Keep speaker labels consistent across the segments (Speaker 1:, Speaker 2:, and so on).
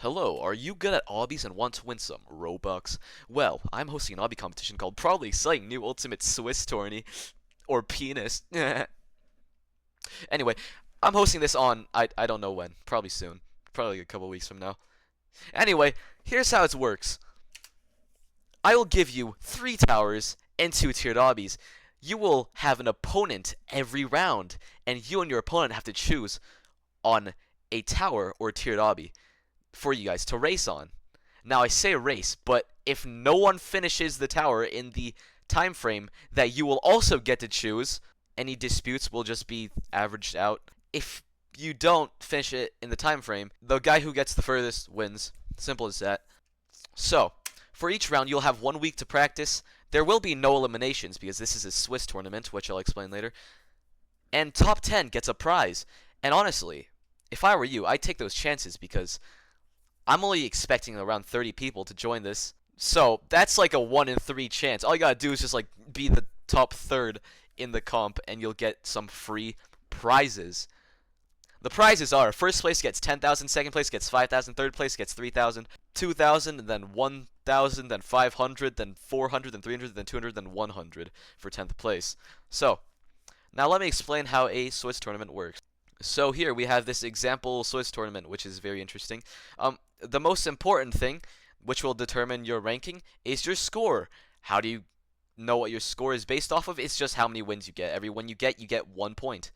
Speaker 1: Hello, are you good at obbies and want to win some Robux? Well, I'm hosting an obby competition called Probably Exciting New Ultimate Swisstourney, or Penis. Anyway, I'm hosting this on, I don't know when, probably soon. Probably a couple weeks from now. Anyway, here's how it works. I will give you 3 towers and 2 tiered obbies. You will have an opponent every round, and you and your opponent have to choose on a tower or tiered obby for you guys to race on. Now I say race, but if no one finishes the tower in the time frame that you will also get to choose, any disputes will just be averaged out. If you don't finish it in the time frame, the guy who gets the furthest wins. Simple as that. So, for each round you'll have 1 week to practice. There will be no eliminations because this is a Swiss tournament, which I'll explain later. And top 10 gets a prize. And honestly, if I were you, I'd take those chances because I'm only expecting around 30 people to join this. So that's like a 1 in 3 chance. All you gotta do is just like be the top third in the comp and you'll get some free prizes. The prizes are first place gets 10,000, second place gets 5,000, third place gets 3,000, 2,000, then 1,000, then 500, then 400, then 300, then 200, then 100 for 10th place. So, now let me explain how a Swiss tournament works. So here we have this example Swiss tournament, which is very interesting. The most important thing, which will determine your ranking, is your score. How do you know what your score is based off of? It's just how many wins you get. Every win you get 1 point.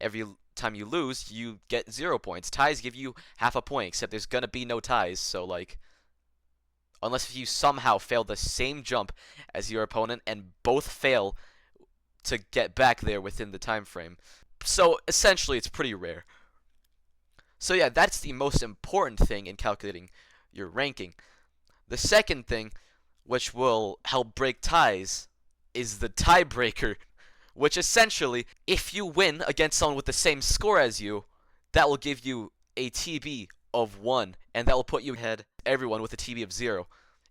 Speaker 1: Every time you lose, you get 0 points. Ties give you half a point, except there's gonna be no ties. So like, unless if you somehow fail the same jump as your opponent and both fail to get back there within the time frame. So essentially, it's pretty rare. So yeah, that's the most important thing in calculating your ranking. The second thing, which will help break ties, is the tiebreaker, which essentially, if you win against someone with the same score as you, that will give you a TB of 1, and that will put you ahead everyone with a TB of 0.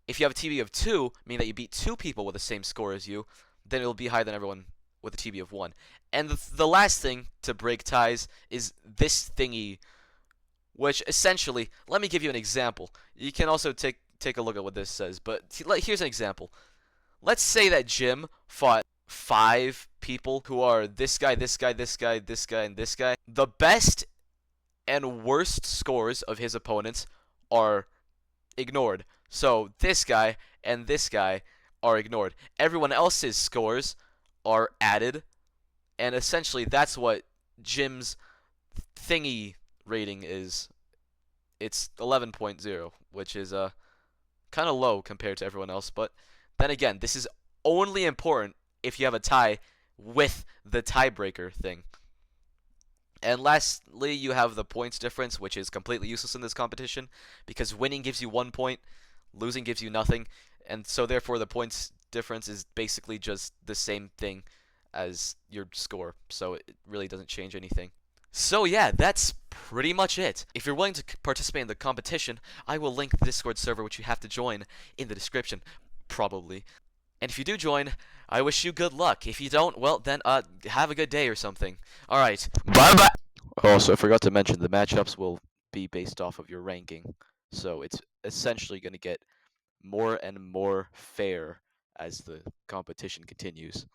Speaker 1: If you have a TB of 2, meaning that you beat 2 people with the same score as you, then it will be higher than everyone with a TB of 1. And the last thing to break ties is this thingy, which essentially, let me give you an example. You can also take a look at what this says, but here's an example. Let's say that Jim fought 5 people who are this guy, this guy, this guy, this guy, and this guy. The best and worst scores of his opponents are ignored. So this guy and this guy are ignored. Everyone else's scores are added, and essentially that's what Jim's thingy rating is. It's 11.0, which is kind of low compared to everyone else, but then again, this is only important if you have a tie with the tiebreaker thing. And lastly, you have the points difference, which is completely useless in this competition because winning gives you 1 point, losing gives you nothing, and so therefore the points difference is basically just the same thing as your score, so it really doesn't change anything. So yeah, that's pretty much it. If you're willing to participate in the competition, I will link the Discord server which you have to join in the description, probably. And if you do join, I wish you good luck. If you don't, well then have a good day or something. Alright, bye bye! Also, I forgot to mention the matchups will be based off of your ranking. So it's essentially going to get more and more fair as the competition continues.